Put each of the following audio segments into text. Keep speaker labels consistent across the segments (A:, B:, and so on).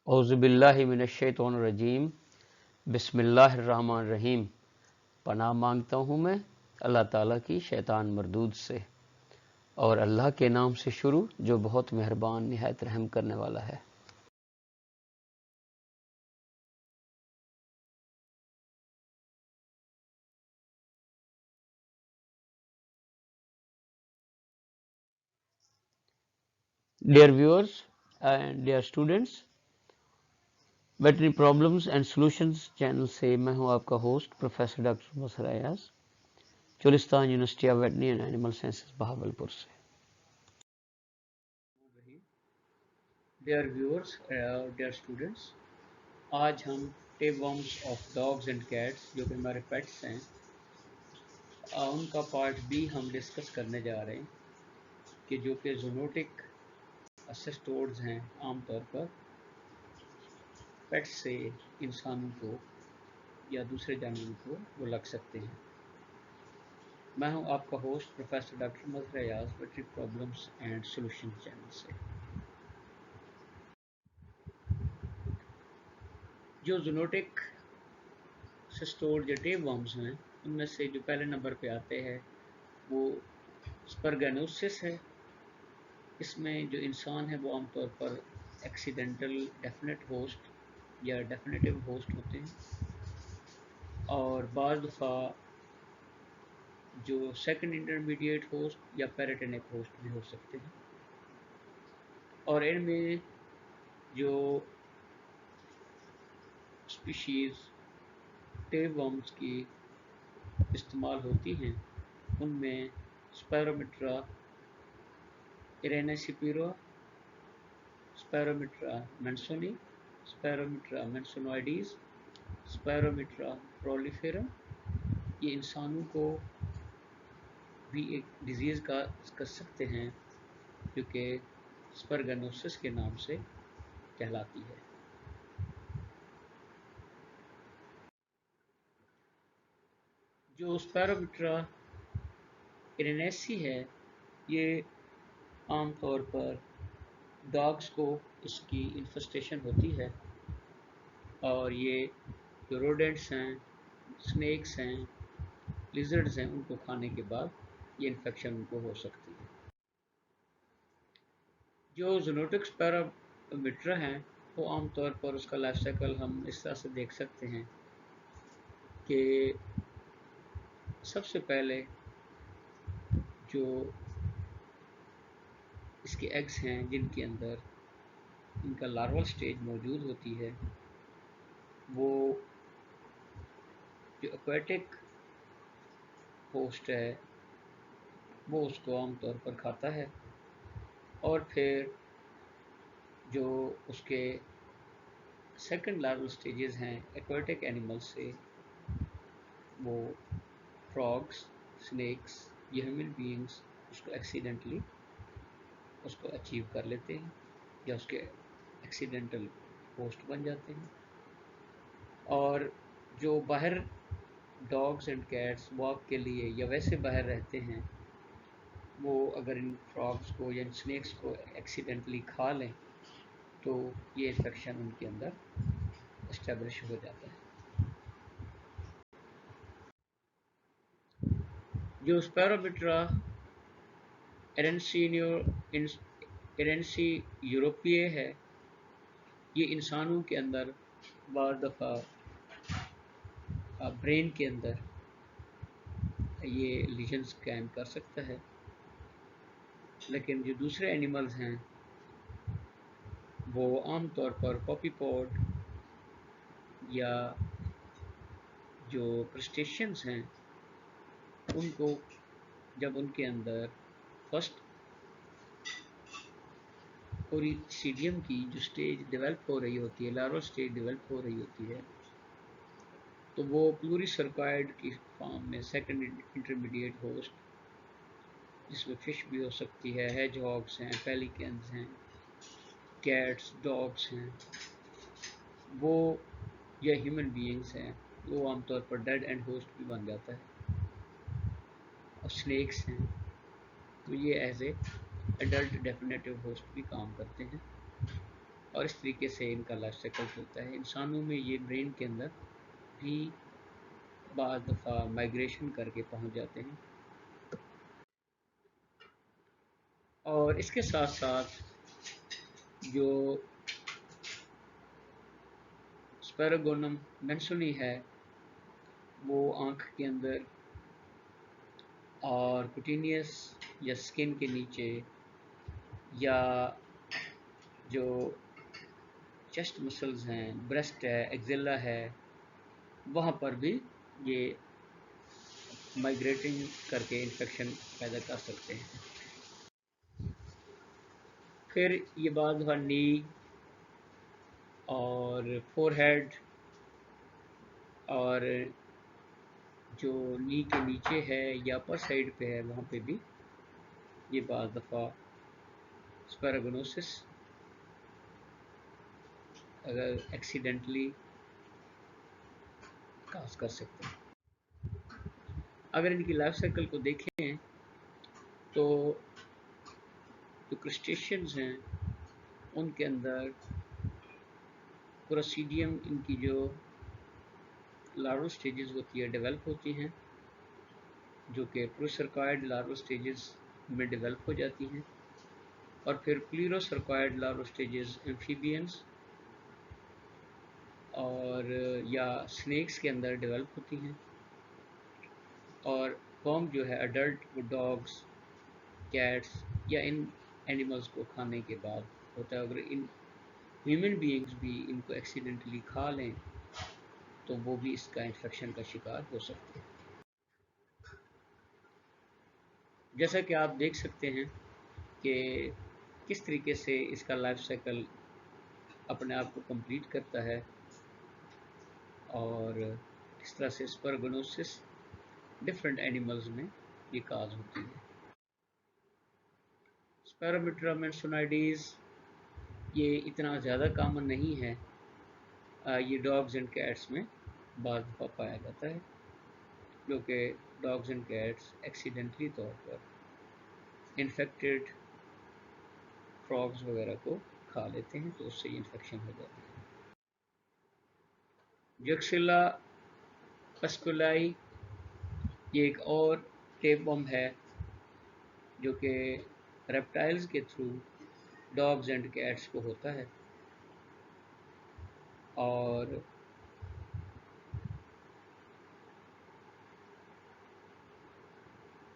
A: औज़ुबिल्लाहि मिनश्शैतानिर्रजीम बिस्मिल्लाहिर्रहमानिर्रहीम। पनाह मांगता हूँ मैं अल्लाह ताला की शैतान मरदूद से, और अल्लाह के नाम से शुरू जो बहुत मेहरबान निहायत रहम करने वाला है। Dear viewers and dear students, veterinary problems and solutions channel से मैं हूँ आपका host professor doctor Masar Ayaz, Cholistan university of veterinary and animal sciences Bahawalpur से। डियर व्यूअर्स, डियर स्टूडेंट्स, आज हम tapeworms of dogs and cats, जो कि हमारे पेट्स हैं, उनका पार्ट बी हम डिस्कस करने जा रहे हैं कि जो कि जूनोटिक सिस्टोड्स हैं, आमतौर पर पेट्स से इंसानों को या दूसरे जानवरों को वो लग सकते हैं। मैं हूं आपका host professor doctor Mazhar Ayaz, veterinary problems and solution channel से। जो जूनोटिक सिस्टोड या टेपवर्म्स हैं, उनमें से जो पहले नंबर पे आते हैं वो स्पर्गेनोसिस है। इसमें जो इंसान है वो आमतौर पर एक्सीडेंटल डेफिनेट होस्ट या डेफिनेटिव होस्ट होते हैं, और बाज़ दफ़ा जो सेकंड इंटरमीडिएट होस्ट या पैराटेनिक होस्ट भी हो सकते हैं। और इनमें जो स्पीशीज़ टेपवर्म्स की इस्तेमाल होती हैं उनमें स्पैरोमिट्रा इरेनेसिपिरा, स्पैरोमिट्रा मेंसोनी, स्पैरोमिट्रा मेंसोनॉइडीज, स्पैरोमिट्रा प्रोलिफेरम, ये इंसानों को भी एक डिजीज़ का कर सकते हैं जो कि स्पर्गेनोसिस के नाम से कहलाती है। जो स्पैरोमिट्रा इरेनेसी है, ये आमतौर पर डॉग्स को इसकी इन्फेस्टेशन होती है, और ये जो रोडेंट्स हैं, स्नेक्स हैं, लिजर्ड्स हैं, उनको खाने के बाद ये इन्फेक्शन उनको हो सकती है। जो जूनोटिक स्पैरोमिट्रा हैं वो आमतौर पर उसका लाइफ साइकिल हम इस तरह से देख सकते हैं कि सबसे पहले जो इसके एग्स हैं जिनके अंदर इनका लार्वल स्टेज मौजूद होती है, वो जो एक्वेटिक होस्ट है वो उसको आमतौर पर खाता है, और फिर जो उसके सेकंड लार्वल स्टेजेस हैं एक्वेटिक एनिमल्स से, वो फ्रॉग्स, स्नेक्स या ह्यूमन बीइंग्स उसको एक्सीडेंटली उसको अचीव कर लेते हैं या उसके एक्सीडेंटल होस्ट बन जाते हैं। और जो बाहर डॉग्स एंड कैट्स वॉक के लिए या वैसे बाहर रहते हैं, वो अगर इन फ्रॉग्स को या इन स्नेक्स को एक्सीडेंटली खा लें तो ये इन्फेक्शन उनके अंदर इस्टेब्लिश हो जाता है। जो स्पैरोमिट्रा एरेंसी यूरोपिये है, ये इंसानों के अंदर बार दफ़ा ब्रेन के अंदर ये लीजन स्कैन कर सकता है, लेकिन जो दूसरे एनिमल्स हैं वो आमतौर पर पॉपीपॉड या जो क्रस्टेशियंस हैं उनको जब उनके अंदर फर्स्ट कोरिसीडियम की जो स्टेज डेवलप हो रही होती है, लार्वल स्टेज डेवलप हो रही होती है, तो वो प्लूरिसर्कॉइड की फॉर्म में सेकंड इंटरमीडिएट होस्ट, जिसमें फिश भी हो सकती है, हेजहॉग्स हैं, पेलिकन्स हैं, कैट्स, डॉग्स हैं, वो या ह्यूमन बीइंग्स हैं, वो आमतौर पर डेड एंड होस्ट भी बन जाता है। और स्नेक्स हैं, तो ये as a adult definitive host भी काम करते हैं। और इस तरीके से इनका लाइफ साइकिल चलता है। इंसानों में ये ब्रेन के अंदर भी बाज़ दफ़ा माइग्रेशन करके पहुंच जाते हैं। और इसके साथ साथ जो स्पैरागोनम मेंसोनी है वो आँख के अंदर और कुटिनियस या स्किन के नीचे या जो चेस्ट मसल्स हैं, ब्रेस्ट है, एक्जिला है, वहाँ पर भी ये माइग्रेटिंग करके इन्फेक्शन पैदा कर सकते हैं। फिर ये बात हुआ नी और फोरहेड और जो नी के नीचे है या अपर साइड पे है वहाँ पे भी ये बाज़ दफ़ा स्पैरागोनोसिस अगर एक्सीडेंटली काज कर सकते हैं। अगर इनकी लाइफ साइकिल को देखें तो जो क्रस्टेशियंस हैं उनके अंदर क्रोसीडियम इनकी जो लार्वल स्टेजेस होती है डेवलप होती हैं, जो कि प्रोसर्कॉइड लार्वल स्टेजेस में डेवलप हो जाती हैं, और फिर प्लीरोसर्कॉइड लार्वल स्टेजेस एम्फीबियंस और या स्नेक्स के अंदर डेवलप होती हैं, और फॉर्म जो है अडल्ट वो डॉग्स, कैट्स या इन एनिमल्स को खाने के बाद होता है। अगर इन ह्यूमन बीइंग्स भी इनको एक्सीडेंटली खा लें तो वो भी इसका इन्फेक्शन का शिकार हो सकते हैं। जैसा कि आप देख सकते हैं कि किस तरीके से इसका लाइफ साइकिल अपने आप को कंप्लीट करता है और किस तरह से स्पैरागोनोसिस डिफरेंट एनिमल्स में ये काज होती है। स्पैरोमीट्रा मेंसोनाइडीज ये इतना ज़्यादा कॉमन नहीं है, ये डॉग्स एंड कैट्स में बाज़ दफ़ा पाया जाता है, जो कि डॉग्स एंड कैट्स एक्सीडेंटली तौर पर इन्फेक्टेड फ्रॉग्स वगैरह को खा लेते हैं तो उससे इन्फेक्शन हो जाती है। जक्सिला पस्कुलाई ये एक और टेपवर्म है जो कि रेप्टाइल्स के थ्रू डॉग्स एंड कैट्स को होता है, और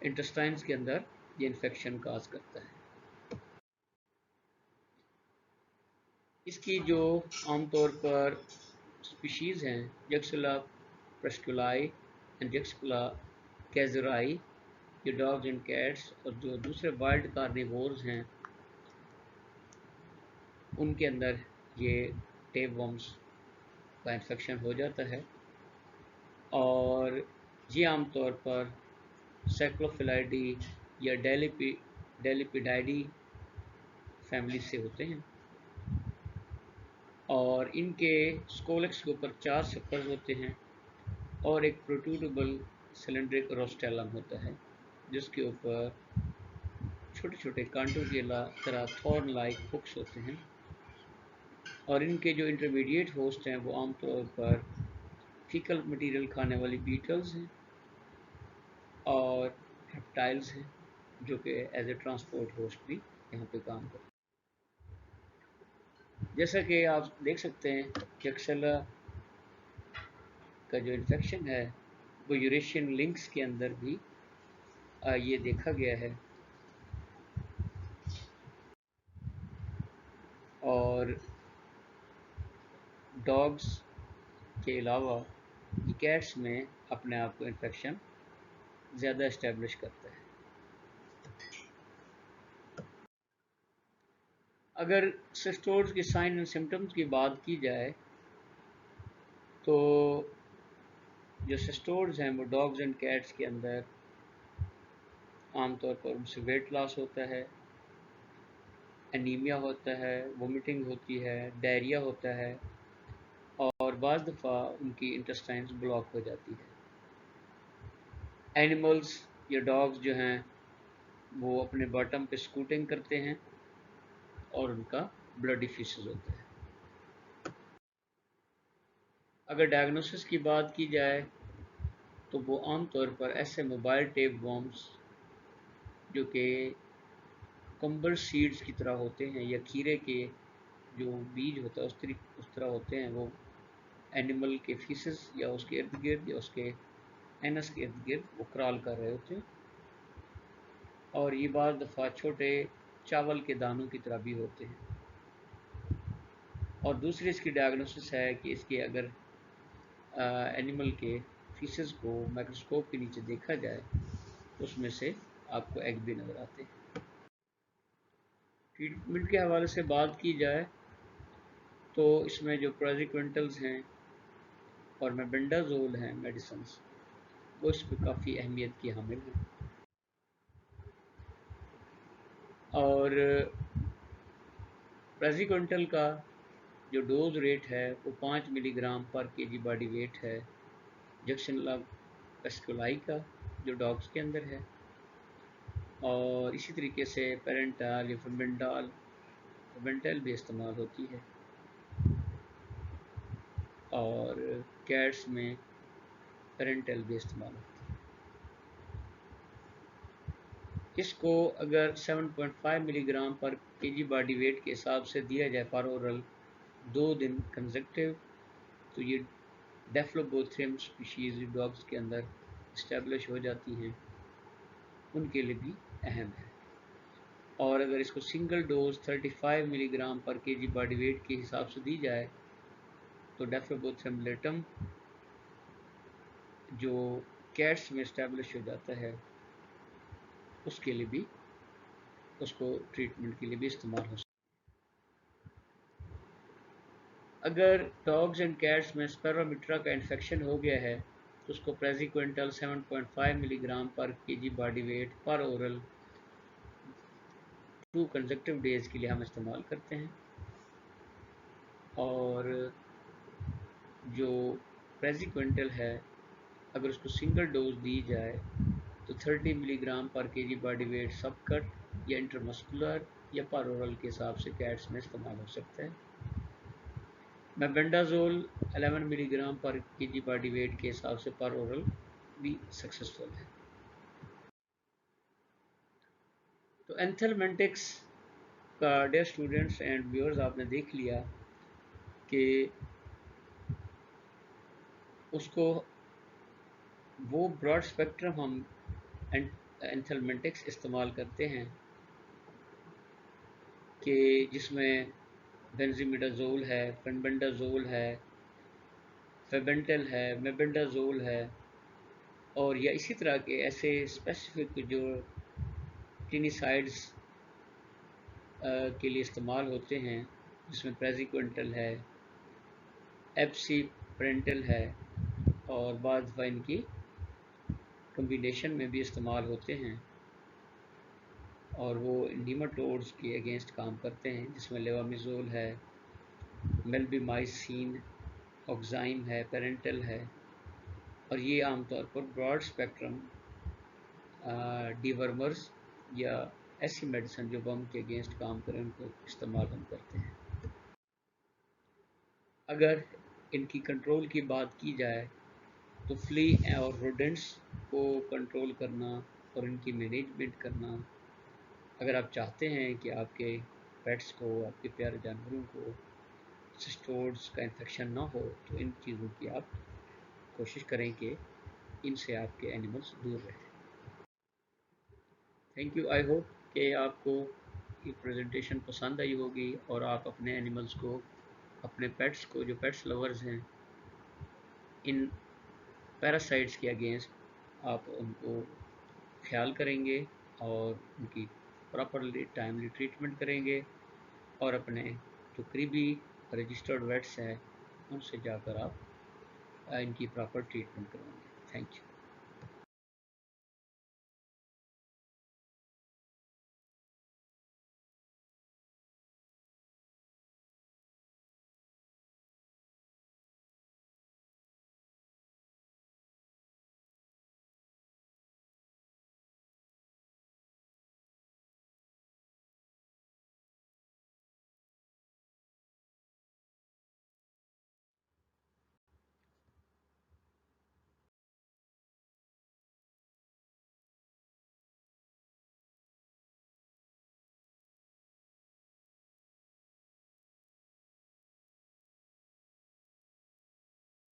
A: इंटेस्टाइन्स के अंदर ये इन्फेक्शन काज करता है। इसकी जो आमतौर पर स्पीशीज़ हैं जक्सिला पस्कुलाई एंड जक्सिला कैजुराई, ये डॉग्स एंड कैट्स, और जो दूसरे वाइल्ड कार्निवोर्स हैं उनके अंदर ये टेपवर्म्स का इन्फेक्शन हो जाता है, और ये आमतौर पर सैक्लोफिलाइडी या डेलिपिडाइडी फैमिली से होते हैं, और इनके स्कोलेक्स के ऊपर 4 सेप्टर्स होते हैं और एक प्रोट्रूडेबल सिलेंड्रिक रोस्टेलम होता है जिसके ऊपर छोटे छोटे कांटों की तरह थॉर्न लाइक हुक्स होते हैं, और इनके जो इंटरमीडिएट होस्ट हैं वो आमतौर पर फीकल मटेरियल खाने वाली बीटल्स हैं और रेप्टाइल्स हैं, जो कि एज ए ट्रांसपोर्ट होस्ट भी यहाँ पे काम करते हैं। जैसा कि आप देख सकते हैं जक्सिला का जो इन्फेक्शन है वो यूरेशियन लिंक्स के अंदर भी ये देखा गया है, और डॉग्स के अलावा ये कैट्स में अपने आप को इन्फेक्शन ज़्यादा इस्टेब्लिश करता है। अगर सिस्टोड्स के साइन एंड सिम्टम्स की बात की जाए तो जो सिस्टोड्स हैं वो डॉग्स एंड कैट्स के अंदर आमतौर पर उनसे वेट लॉस होता है, एनीमिया होता है, वोमिटिंग होती है, डायरिया होता है, और बाज़ दफ़ा उनकी इंटेस्टाइन्स ब्लॉक हो जाती है। एनिमल्स या डॉग्स जो हैं वो अपने बॉटम पे स्कूटिंग करते हैं और उनका ब्लडी फिशेस होता है। अगर डायग्नोसिस की बात की जाए तो वो आम तौर पर ऐसे मोबाइल टेप वर्म्स जो कि कंबल सीड्स की तरह होते हैं या खीरे के जो बीज होता है उस तरह होते हैं, वो एनिमल के फीसेस या उसके इर्द गिर्द या उसके एनस के इर्द गिर्द वो क्रॉल कर रहे होते हैं। और ये बाज़ दफ़ा छोटे चावल के दानों की तरह भी होते हैं। और दूसरी इसकी डायग्नोसिस है कि इसके अगर एनिमल के फीसेस को माइक्रोस्कोप के नीचे देखा जाए तो उसमें से आपको एग भी नज़र आते हैं। ट्रीटमेंट के हवाले से बात की जाए तो इसमें जो प्रोज़िक्विंटल्स हैं और मेबेंडाजोल हैं मेडिसिन्स, वो इस पर काफ़ी अहमियत की हामिल हैं। और प्रोज़िक्विंटल का जो डोज रेट है वो 5 मिलीग्राम पर केजी बॉडी वेट है इंजेक्शन पेस्कुलाई का, जो डॉग्स के अंदर है। और इसी तरीके से पेरेंटाल या फेमेंटल भी इस्तेमाल होती है। और कैट्स में पेरेंटल भी इस्तेमाल होती है। इसको अगर 7.5 मिलीग्राम पर केजी बॉडी वेट के हिसाब से दिया जाए पर ओरल 2 दिन कंसेक्टिव, तो ये डेफ्लोबोथ्रियम स्पीशीज़ डॉग्स के अंदर इस्टेब्लिश हो जाती हैं, उनके लिए भी अहम है। और अगर इसको सिंगल डोज 35 मिलीग्राम पर केजी बॉडी वेट के हिसाब से दी जाए तो डेफ्लोबोथ्रियम लेटम जो कैट्स में इस्टेब्लिश हो जाता है, उसके लिए भी उसको ट्रीटमेंट के लिए भी इस्तेमाल हो सकता है। अगर डॉग्स एंड कैट्स में स्पेरोमिट्रा का इन्फेक्शन हो गया है तो उसको प्रेज़िक्विंटल 7.5 मिलीग्राम पर केजी बॉडी वेट पर ओरल 2 कंसेक्टिव डेज़ के लिए हम इस्तेमाल करते हैं। और जो प्रेज़िक्विंटल है, अगर उसको सिंगल डोज दी जाए तो 30 मिलीग्राम पर केजी बॉडी वेट सब कट या इंटरमस्कुलर या पर ओरल के हिसाब से कैट्स में इस्तेमाल हो सकता है। मेबेंडाजोल 11 मिलीग्राम पर केजी बॉडी वेट के हिसाब से पर ओरल भी सक्सेसफुल है। तो एंथेलमेंटिक्स का डियर स्टूडेंट्स एंड व्यूअर्स आपने देख लिया कि उसको वो ब्रॉड स्पेक्ट्रम हम एंथेलमेंटिक्स इस्तेमाल करते हैं कि जिसमें बेंजीमिडाजोल है, फेनबेंडाजोल है, फेबेंटल है, मेबेंडाजोल है, और या इसी तरह के ऐसे स्पेसिफिक जो क्लिनिसाइड्स के लिए इस्तेमाल होते हैं, जिसमें प्रेज़िक्विंटल है, एप्सी पेरेंटल है, और बाद दफ़ा इनकी कम्बिनेशन में भी इस्तेमाल होते हैं। और वो नीमाटोड्स के अगेंस्ट काम करते हैं, जिसमें लेवामिज़ोल है, मेल्बिमाइसिन, ऑक्साइम है, पेरेंटल है। और ये आमतौर पर ब्रॉड स्पेक्ट्रम डीवर्मर्स या ऐसी मेडिसिन जो वर्म के अगेंस्ट काम करें उनको इस्तेमाल हम करते हैं। अगर इनकी कंट्रोल की बात की जाए तो फ्ली और रोडेंट्स को कंट्रोल करना और इनकी मैनेजमेंट करना, अगर आप चाहते हैं कि आपके पेट्स को, आपके प्यारे जानवरों को सिस्टोड्स का इन्फेक्शन ना हो, तो इन चीज़ों की आप कोशिश करें कि इनसे आपके एनिमल्स दूर रहें। Thank you. आई होप कि आपको ये प्रेजेंटेशन पसंद आई होगी और आप अपने एनिमल्स को, अपने पेट्स को, जो पेट्स लवर्स हैं, इन पैरासाइट्स के अगेंस्ट आप उनको ख्याल करेंगे और उनकी प्रॉपरली टाइमली ट्रीटमेंट करेंगे और अपने जो करीबी रजिस्टर्ड वेट्स हैं उनसे जाकर आप इनकी प्रॉपर ट्रीटमेंट करवाएंगे। Thank you.